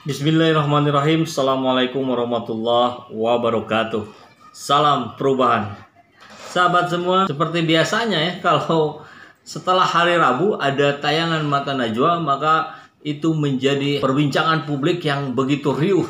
Bismillahirrahmanirrahim. Assalamualaikum warahmatullahi wabarakatuh. Salam perubahan. Sahabat semua, seperti biasanya ya, kalau setelah hari Rabu ada tayangan Mata Najwa, maka itu menjadi perbincangan publik yang begitu riuh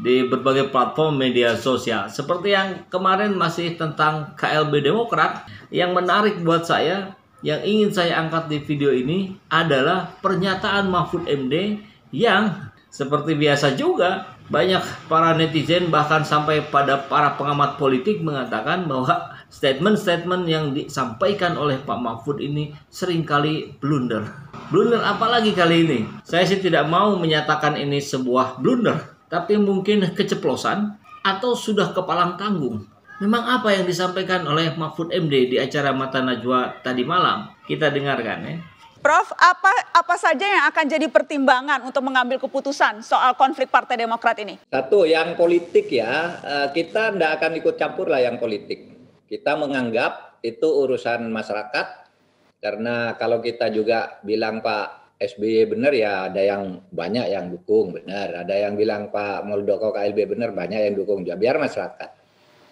di berbagai platform media sosial. Seperti yang kemarin masih tentang KLB Demokrat, yang menarik buat saya, yang ingin saya angkat di video ini adalah pernyataan Mahfud MD yang seperti biasa juga banyak para netizen bahkan sampai pada para pengamat politik mengatakan bahwa statement-statement yang disampaikan oleh Pak Mahfud ini seringkali blunder. Blunder apa lagi kali ini? Saya sih tidak mau menyatakan ini sebuah blunder, tapi mungkin keceplosan atau sudah kepalang tanggung. Memang apa yang disampaikan oleh Mahfud MD di acara Mata Najwa tadi malam? Kita dengarkan ya. Prof, apa saja yang akan jadi pertimbangan untuk mengambil keputusan soal konflik Partai Demokrat ini? Satu, yang politik ya, kita tidak akan ikut campur lah yang politik. Kita menganggap itu urusan masyarakat, karena kalau kita juga bilang Pak SBY benar ya ada yang banyak yang dukung benar, ada yang bilang Pak Muldoko KLB benar banyak yang dukung, ya biar masyarakat.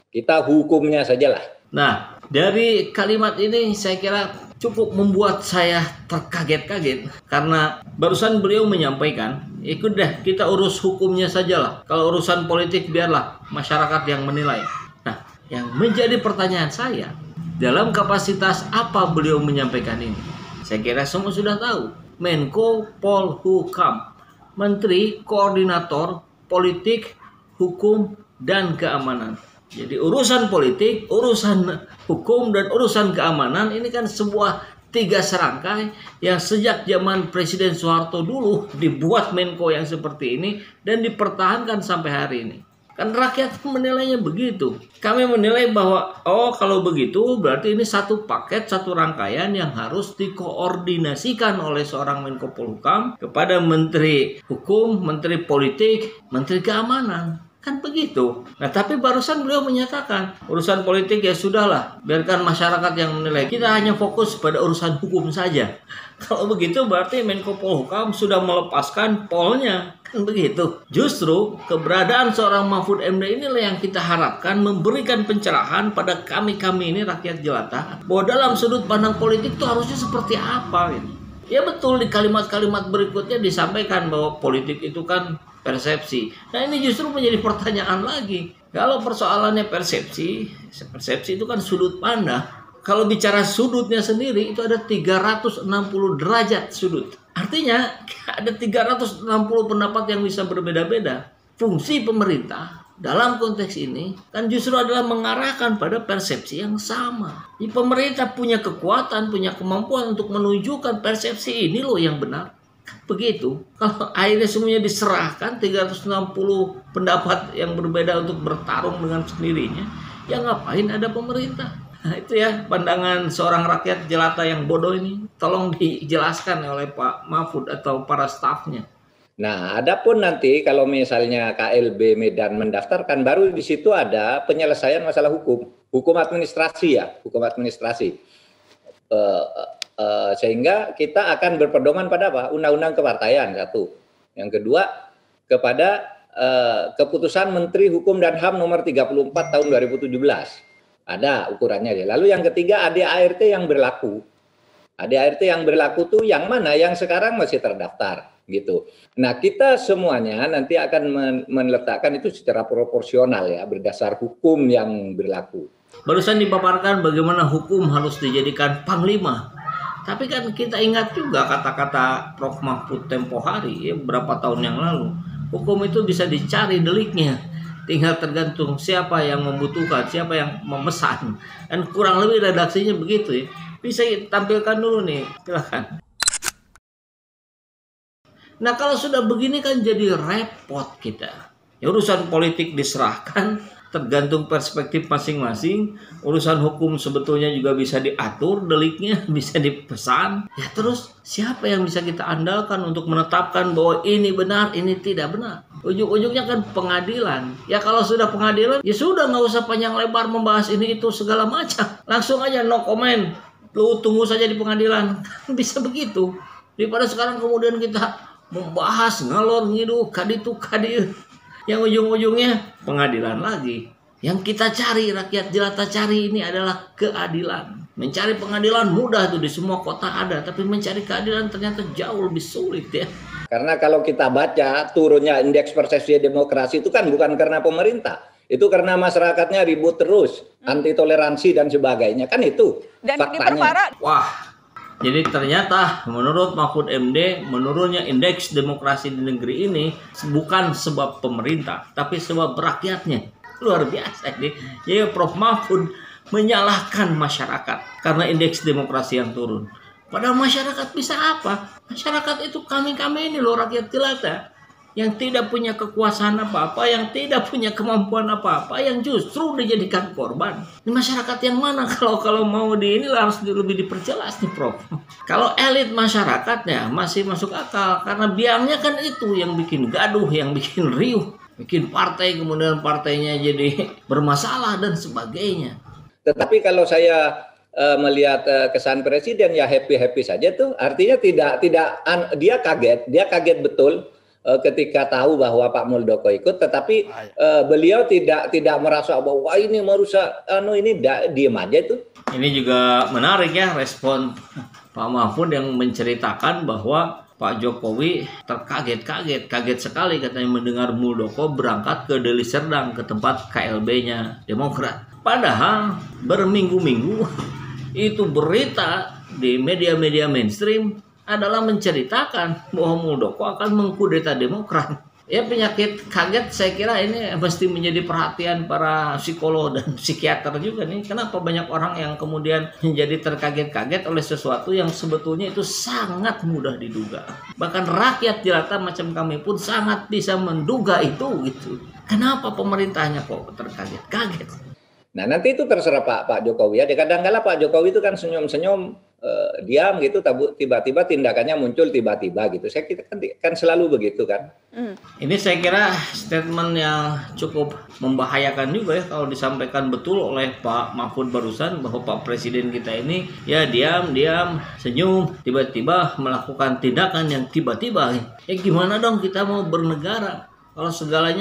Kita hukumnya sajalah. Nah, dari kalimat ini saya kira cukup membuat saya terkaget-kaget karena barusan beliau menyampaikan, ikut deh kita urus hukumnya sajalah. Kalau urusan politik biarlah masyarakat yang menilai. Nah, yang menjadi pertanyaan saya, dalam kapasitas apa beliau menyampaikan ini? Saya kira semua sudah tahu. Menko Polhukam, Menteri Koordinator Politik, Hukum, dan Keamanan. Jadi urusan politik, urusan hukum, dan urusan keamanan ini kan sebuah tiga serangkai yang sejak zaman Presiden Soeharto dulu dibuat Menko yang seperti ini dan dipertahankan sampai hari ini. Kan rakyat menilainya begitu. Kami menilai bahwa kalau begitu berarti ini satu paket, satu rangkaian yang harus dikoordinasikan oleh seorang Menko Polhukam kepada Menteri Hukum, Menteri Politik, Menteri Keamanan. Kan begitu. Nah, tapi barusan beliau menyatakan urusan politik ya sudahlah, biarkan masyarakat yang menilai. Kita hanya fokus pada urusan hukum saja. Kalau begitu berarti Menko Polhukam sudah melepaskan polnya. Kan begitu. Justru keberadaan seorang Mahfud MD inilah yang kita harapkan memberikan pencerahan pada kami-kami ini rakyat jelata bahwa dalam sudut pandang politik itu harusnya seperti apa gitu. Ya betul, di kalimat-kalimat berikutnya disampaikan bahwa politik itu kan persepsi. Nah, ini justru menjadi pertanyaan lagi. Kalau persoalannya persepsi itu kan sudut pandang. Kalau bicara sudutnya sendiri itu ada 360 derajat sudut. Artinya ada 360 pendapat yang bisa berbeda-beda. Fungsi pemerintah dalam konteks ini kan justru adalah mengarahkan pada persepsi yang sama. Jadi pemerintah punya kekuatan, punya kemampuan untuk menunjukkan persepsi ini loh yang benar. Begitu. Kalau akhirnya semuanya diserahkan 360 pendapat yang berbeda untuk bertarung dengan sendirinya, ya ngapain ada pemerintah? Nah, itu ya pandangan seorang rakyat jelata yang bodoh ini. Tolong dijelaskan oleh Pak Mahfud atau para stafnya. Nah, adapun nanti kalau misalnya KLB Medan mendaftarkan, baru di situ ada penyelesaian masalah hukum administrasi ya, hukum administrasi. Sehingga kita akan berpedoman pada apa? Undang-undang kepartaian satu. Yang kedua, kepada keputusan Menteri Hukum dan HAM nomor 34 tahun 2017. Ada ukurannya ya. Lalu yang ketiga ADART yang berlaku. ADART yang berlaku tuh yang mana? Yang sekarang masih terdaftar gitu. Nah, kita semuanya nanti akan meletakkan itu secara proporsional ya, berdasar hukum yang berlaku. Barusan dipaparkan bagaimana hukum harus dijadikan panglima. Tapi kan kita ingat juga kata-kata Prof. Mahfud tempo hari ya, beberapa tahun yang lalu. Hukum itu bisa dicari deliknya. Tinggal tergantung siapa yang membutuhkan, siapa yang memesan. Dan kurang lebih redaksinya begitu ya. Bisa tampilkan dulu nih, silakan. Nah, kalau sudah begini kan jadi repot kita. Ya, urusan politik diserahkan, tergantung perspektif masing-masing. Urusan hukum sebetulnya juga bisa diatur deliknya, bisa dipesan. Ya terus siapa yang bisa kita andalkan untuk menetapkan bahwa ini benar, ini tidak benar? Ujung-ujungnya kan pengadilan. Ya kalau sudah pengadilan, ya sudah nggak usah panjang lebar membahas ini itu segala macam. Langsung aja no comment. Lu tunggu saja di pengadilan. Bisa begitu. Daripada sekarang kemudian kita membahas ngalor ngidul kaditu kadieu. Yang ujung-ujungnya pengadilan lagi. Yang kita cari, rakyat jelata cari ini adalah keadilan. Mencari pengadilan mudah tuh, di semua kota ada, tapi mencari keadilan ternyata jauh lebih sulit ya. Karena kalau kita baca turunnya indeks persepsi demokrasi itu kan bukan karena pemerintah, itu karena masyarakatnya ribut terus, anti toleransi dan sebagainya, kan itu Dan faktanya. Wah, jadi ternyata menurut Mahfud MD, menurunnya indeks demokrasi di negeri ini bukan sebab pemerintah, tapi sebab rakyatnya. Luar biasa ini. Ya, Prof Mahfud menyalahkan masyarakat karena indeks demokrasi yang turun. Padahal masyarakat bisa apa? Masyarakat itu kami-kami ini loh, rakyat jelata, yang tidak punya kekuasaan apa-apa, yang tidak punya kemampuan apa-apa, yang justru dijadikan korban. Ini masyarakat yang mana? Kalau mau ini harus lebih diperjelas nih, Prof. Kalau elit masyarakatnya masih masuk akal, karena biangnya kan itu yang bikin gaduh, yang bikin riuh, bikin partai, kemudian partainya jadi bermasalah dan sebagainya. Tetapi kalau saya melihat kesan presiden ya happy saja tuh, artinya dia kaget betul ketika tahu bahwa Pak Muldoko ikut, tetapi beliau tidak merasa bahwa wah ini merusak ini, diem aja itu. Ini juga menarik ya respon Pak Mahfud yang menceritakan bahwa Pak Jokowi kaget sekali katanya mendengar Muldoko berangkat ke Deli Serdang, ke tempat KLB-nya Demokrat. Padahal berminggu-minggu itu berita di media-media mainstream adalah menceritakan bahwa Muldoko akan mengkudeta Demokrat. Ya, penyakit kaget saya kira ini mesti menjadi perhatian para psikolog dan psikiater juga nih. Kenapa banyak orang yang kemudian menjadi terkaget-kaget oleh sesuatu yang sebetulnya itu sangat mudah diduga. Bahkan rakyat jelata macam kami pun sangat bisa menduga itu gitu. Kenapa pemerintahnya kok terkaget-kaget? Nah, nanti itu terserah Pak Jokowi ya. Kadang-kala Pak Jokowi itu kan senyum-senyum, diam gitu, tiba-tiba tindakannya muncul tiba-tiba gitu. Saya kira kan selalu begitu kan. Ini saya kira statement yang cukup membahayakan juga ya kalau disampaikan betul oleh Pak Mahfud barusan, bahwa Pak Presiden kita ini ya diam, senyum, tiba-tiba melakukan tindakan yang tiba-tiba. Ya gimana dong kita mau bernegara kalau segala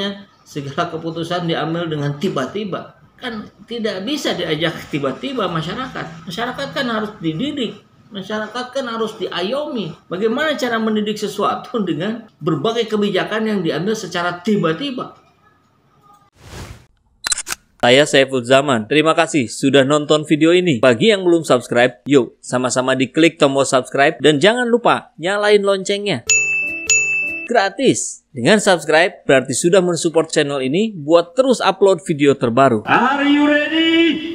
keputusan diambil dengan tiba-tiba? Kan tidak bisa diajak tiba-tiba masyarakat. Masyarakat kan harus dididik. Masyarakat kan harus diayomi. Bagaimana cara mendidik sesuatu dengan berbagai kebijakan yang diambil secara tiba-tiba? Saya Saiful Zaman. Terima kasih sudah nonton video ini. Bagi yang belum subscribe, yuk sama-sama diklik tombol subscribe dan jangan lupa nyalain loncengnya. Gratis. Dengan subscribe berarti sudah mensupport channel ini buat terus upload video terbaru. Are you ready?